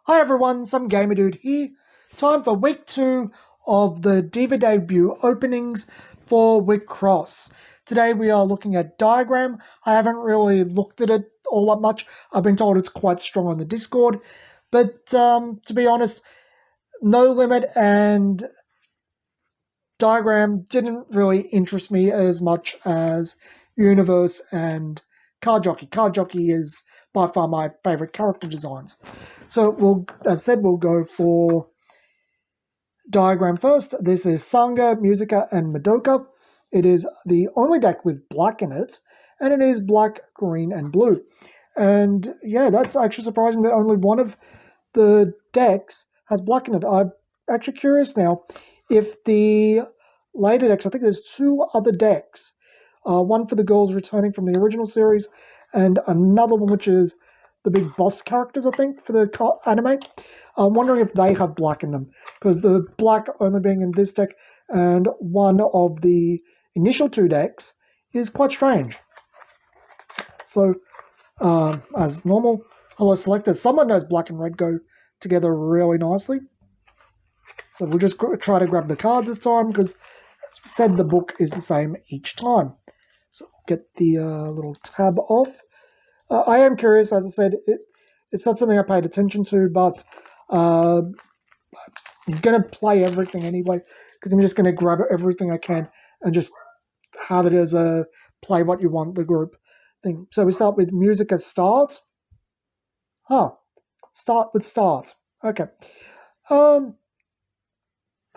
Hi everyone, some gamer dude here. Time for week 2 of the Diva debut openings for Wixoss. Today we are looking at Diagram. I haven't really looked at it all that much. I've been told it's quite strong on the Discord. But to be honest, No Limit and Diagram didn't really interest me as much as Universe and Card Jockey. Card Jockey is by far my favourite character designs. So as I said, we'll go for Diagram first. This is Sangha, Musica, and Madoka. It is the only deck with black in it, and it is black, green, and blue. And yeah, that's actually surprising that only one of the decks has black in it. I'm actually curious now if the later decks, I think there's 2 other decks. One for the girls returning from the original series, and another one which is the big boss characters, I think, for the anime. I'm wondering if they have black in them, because the black only being in this deck and one of the initial 2 decks is quite strange. So, as normal, hello selectors. Someone knows black and red go together really nicely. So we'll just try to grab the cards this time, because as we said, the book is the same each time. So get the little tab off. I am curious, as I said, it's not something I paid attention to, but I'm going to play everything anyway, because I'm just going to grab everything I can and just have it as a play what you want, the group thing. So we start with music as start. Start with start. Okay.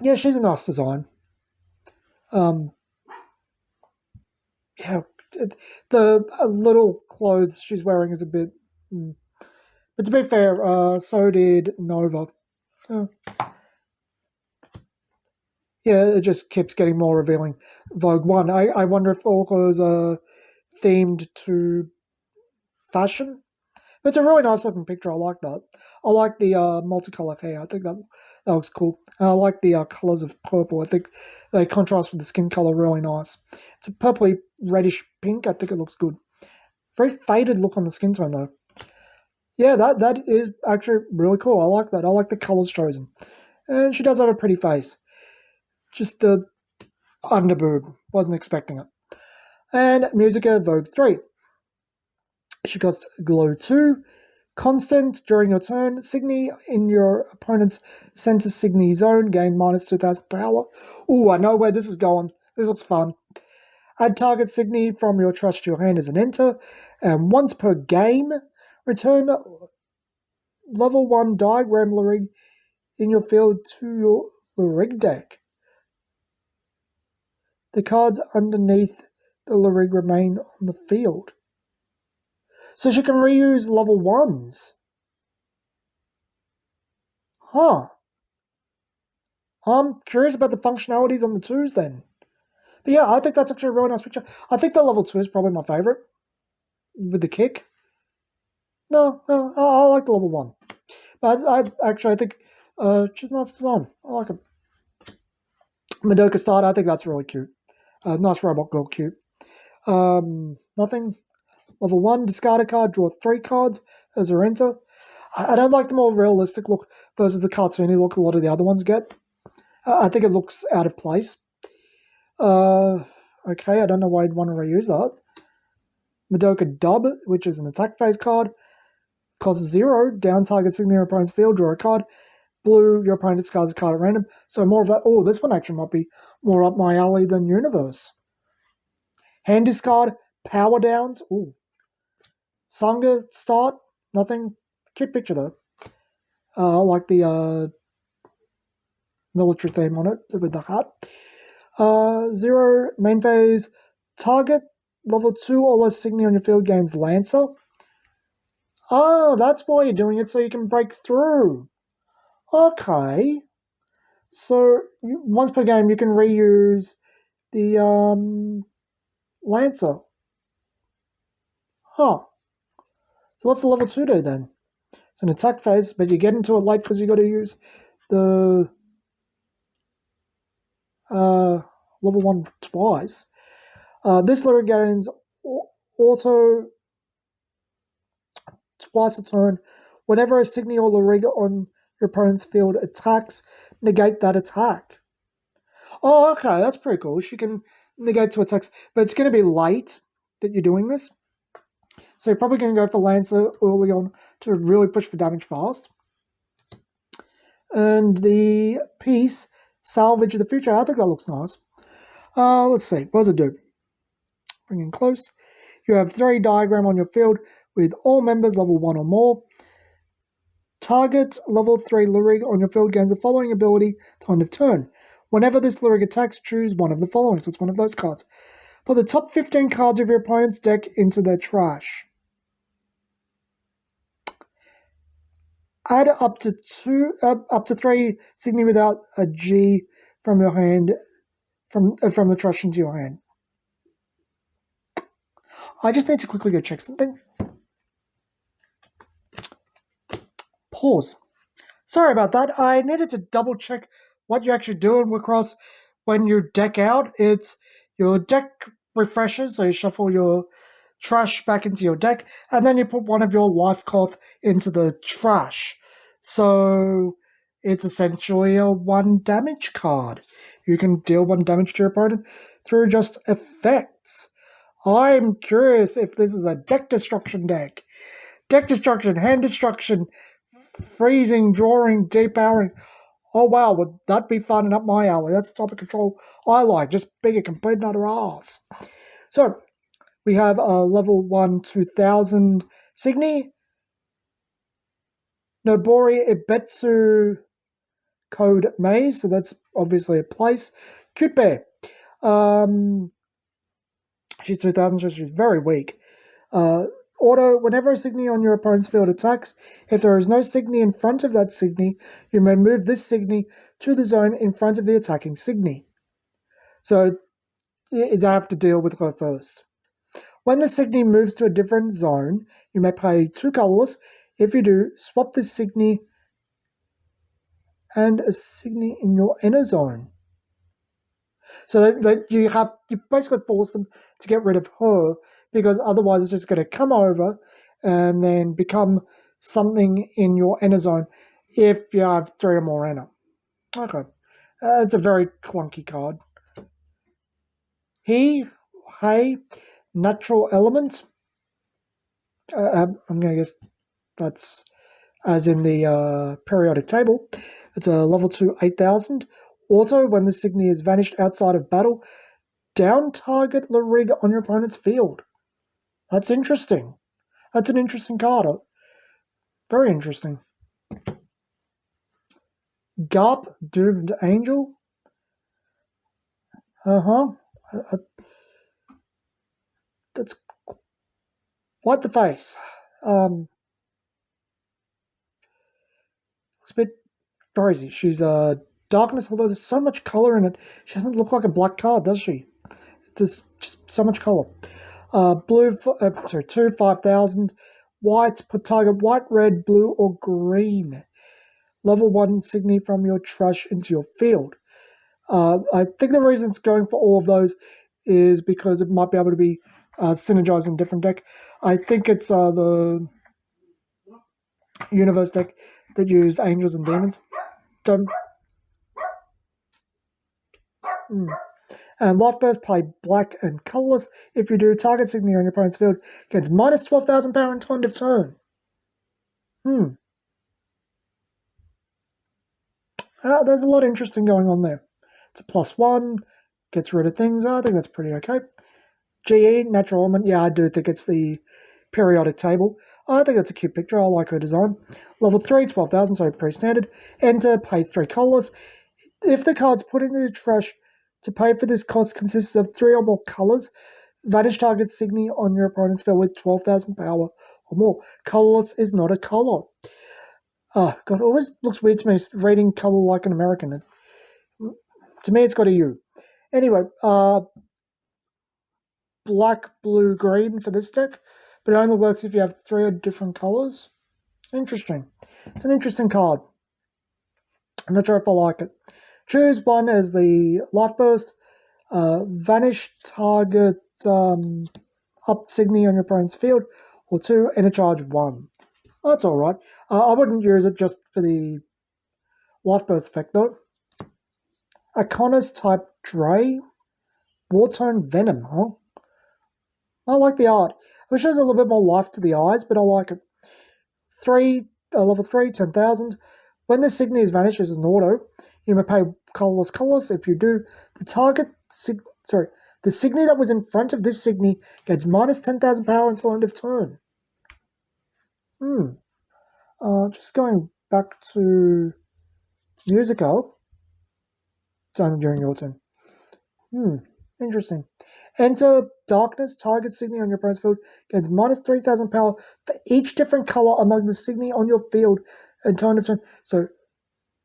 Yeah, she's a nice design. Yeah, the little clothes she's wearing is a bit... But to be fair, so did Nova. Yeah, it just keeps getting more revealing. Vogue 1. I wonder if all those are themed to fashion. But it's a really nice looking picture. I like that. I like the multicolored hair. I think that looks cool. And I like the colors of purple. I think they contrast with the skin color really nice. It's a purpley reddish pink. I think it looks good. Very faded look on the skin tone though. Yeah, that is actually really cool. I like that. I like the colors chosen. And she does have a pretty face. Just the underboob. Wasn't expecting it. And Musica Vogue 3. She costs Glow 2. Constant during your turn. Signy in your opponent's center Signy zone. Gain minus 2,000 power. Ooh, I know where this is going. This looks fun. Add target Signy from your trust to your hand as an enter. And once per game, return level 1 Diagram Lurig in your field to your Lurig deck. The cards underneath the Lurig remain on the field. So she can reuse level 1s. Huh. I'm curious about the functionalities on the 2s then. But yeah, I think that's actually a really nice picture. I think the level 2 is probably my favourite. With the kick. No, I like the level 1. But I think she's a nice design. I like it. Madoka start, I think that's really cute. Nice robot girl, cute. Nothing. Level 1, discard a card, draw 3 cards as a enter. I don't like the more realistic look versus the cartoony look a lot of the other ones get. I think it looks out of place. Okay, I don't know why I'd want to reuse that. Madoka Dub, which is an attack phase card. Costs 0, down target signature your opponent's field, draw a card. Blue, your opponent discards a card at random. So more of that. Oh, this one actually might be more up my alley than Universe. Hand discard, power downs. Ooh. Sangha start, nothing. Cute picture though. I like the military theme on it with the hat. 0, main phase, target, level 2 or less signature on your field gains Lancer. Oh, that's why you're doing it, so you can break through. Okay. So, once per game, you can reuse the Lancer. Huh. So what's the level 2 do then? It's an attack phase, but you get into it late because you got to use the level 1 twice. This lyric gains auto twice a turn Whenever a Signy or Lariga on your opponent's field attacks, negate that attack. Oh, okay, that's pretty cool. She can negate 2 attacks, but it's going to be late that you're doing this. So you're probably going to go for Lancer early on to really push for damage fast. And the piece, Salvage of the Future, I think that looks nice. Let's see, what does it do? Bring in close. You have 3 diagram on your field with all members level 1 or more. Target level 3 Lurig on your field gains the following ability at the end of turn. Whenever this Lurig attacks, choose one of the following. So it's one of those cards. Put the top 15 cards of your opponent's deck into their trash. Add up to 3 Signy without a G from your hand, from the trash into your hand. I just need to quickly go check something. Pause. Sorry about that. I needed to double check what you're actually doing, Wixoss, when you deck out. It's your deck refreshes, so you shuffle your trash back into your deck, and then you put one of your life cloth into the trash. So it's essentially a 1 damage card. You can deal 1 damage to your opponent through just effects. I'm curious if this is a deck destruction deck. Deck destruction, hand destruction, freezing, drawing, depowering. Oh wow, would that be fun and up my alley? That's the type of control I like, just being a complete nutter ass. So, we have a level 1 2000 Signy, Nobori Ibetsu Code Maze, so that's obviously a place. Cute Bear. She's 2000, so she's very weak. Auto, whenever a Signy on your opponent's field attacks, if there is no Signy in front of that Signy, you may move this Signy to the zone in front of the attacking Signy. So, you have to deal with her first. When the Signy moves to a different zone, you may pay 2 colorless. If you do, swap this Signy and a Signy in your inner zone. So that you basically force them to get rid of her, because otherwise it's just going to come over and then become something in your inner zone if you have 3 or more inner. Okay. It's a very clunky card. Hey, natural element. I'm going to guess that's as in the periodic table. It's a level 2 8000. Also, when the Signy is vanished outside of battle, down target Larig on your opponent's field. That's interesting. That's an interesting card. Very interesting. Garp, Doomed Angel. That's quite the face. It's a bit crazy. She's darkness, although there's so much color in it. She doesn't look like a black card, does she? There's just so much color. Blue, 2 5000. White, put target white, red, blue, or green. Level 1 Signy from your trash into your field. I think the reason it's going for all of those is because it might be able to be synergized in a different deck. I think it's the Universe deck that use Angels and Demons. And Life Burst, play black and colorless. If you do, target Signy on your opponent's field gets minus 12,000 power until end of turn. There's a lot of interesting going on there. It's a +1, gets rid of things. I think that's pretty okay. GE, Natural Element. Yeah, I do think it's the periodic table. I think that's a cute picture. I like her design. Level 3, 12,000, so pretty standard. Enter, pay 3 colorless. If the card's put into the trash, to pay for this cost consists of 3 or more colors. Vanish target Signy on your opponent's field with 12,000 power or more. Colorless is not a color. God, it always looks weird to me reading color like an American. To me, it's got a U. Anyway, black, blue, green for this deck, but it only works if you have 3 different colors. Interesting. It's an interesting card. I'm not sure if I like it. Choose one as the Life Burst. Vanish target up Signy on your opponent's field, or 2, Enter charge 1. That's alright. I wouldn't use it just for the life burst effect though. A Connor's type Dre. Wartone Venom, huh? I like the art. It shows a little bit more life to the eyes, but I like it. Level 3, 10,000. When the Signy is vanished as an auto, you may pay colorless. If you do, the the Signy that was in front of this Signy gets minus 10,000 power until end of turn. Just going back to Musical. Done during your turn. Interesting. Enter Darkness. Target Signy on your opponent's field gains minus 3,000 power for each different color among the Signy on your field until end of turn. So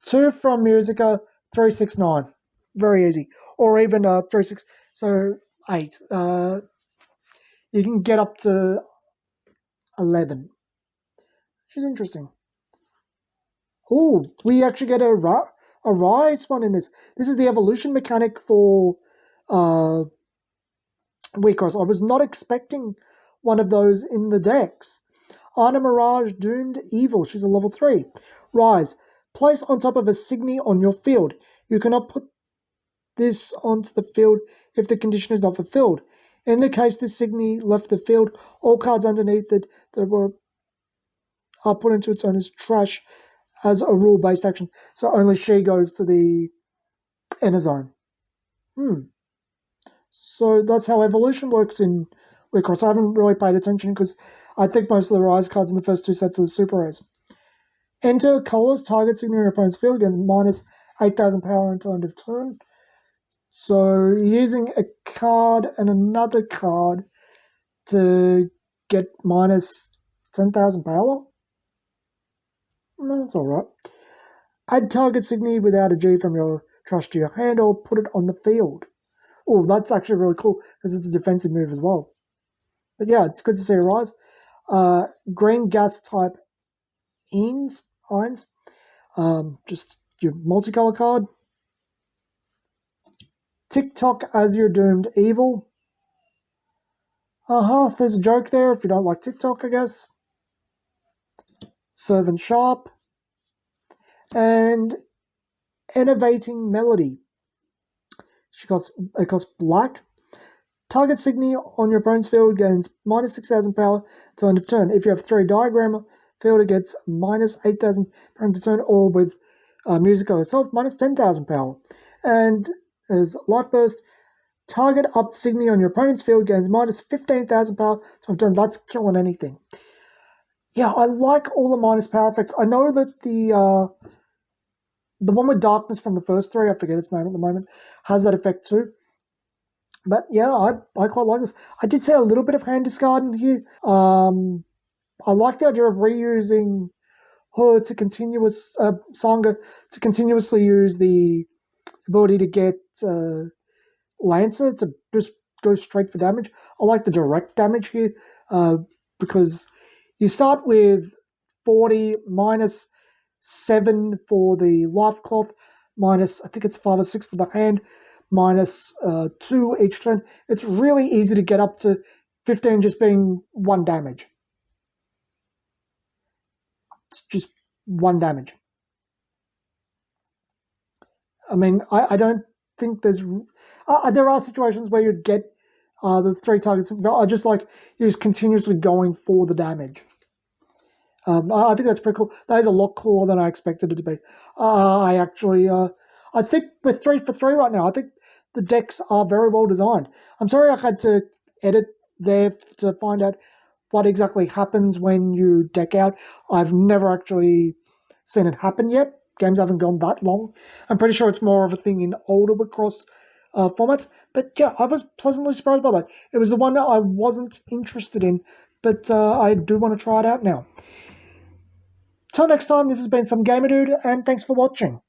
2 from Musica, 3, 6, 9. Very easy. Or even 3, 6. So 8. You can get up to 11. Which is interesting. Oh, we actually get a rise one in this. This is the evolution mechanic for Wixoss. I was not expecting one of those in the decks. Ana Mirage, Doomed Evil. She's a level 3. Rise. Place on top of a Signy on your field. You cannot put this onto the field if the condition is not fulfilled. In the case this Signy left the field, all cards underneath it that are put into its owner's trash as a rule-based action. So only she goes to the inner zone. So that's how evolution works in Wixoss. I haven't really paid attention because I think most of the Rise cards in the first 2 sets are super rares. Enter colors. Target Signy on your opponent's field against minus 8,000 power until end of turn. So using a card and another card to get minus 10,000 power? No, that's alright. Add target Signy without a G from your trash to your hand or put it on the field. Oh, that's actually really cool because it's a defensive move as well. But yeah, it's good to see a rise. Green gas type Hines. Just your multicolor card. TikTok as your Doomed Evil. There's a joke there if you don't like TikTok, I guess. Servant Sharp. And Innovating Melody. It costs black. Target Signy on your opponent's field gains minus 6,000 power to end of turn. If you have 3 diagram field, it gets minus 8,000 per end of turn, or with Musico herself, minus 10,000 power. And as Life Burst, target up Signy on your opponent's field gains minus 15,000 power. So I've done that's killing anything. Yeah, I like all the minus power effects. I know that the one with Darkness from the first 3, I forget its name at the moment, has that effect too. But yeah, I quite like this. I did see a little bit of hand discard in here. I like the idea of reusing her to Sangha to continuously use the ability to get Lancer to just go straight for damage. I like the direct damage here because you start with 40 minus 7 for the life cloth, minus I think it's 5 or 6 for the hand, minus 2 each turn. It's really easy to get up to 15 just being 1 damage. It's just 1 damage. I mean, I don't think there's... there are situations where you'd get the 3 targets. I just like you're just continuously going for the damage. I think that's pretty cool. That is a lot cooler than I expected it to be. I think we're 3 for 3 right now. I think the decks are very well designed. I'm sorry I had to edit there to find out what exactly happens when you deck out. I've never actually seen it happen yet. Games haven't gone that long. I'm pretty sure it's more of a thing in older Wixoss formats. But yeah, I was pleasantly surprised by that. It was the one that I wasn't interested in, but I do want to try it out now. Till next time, this has been Some Gamer Dude, and thanks for watching.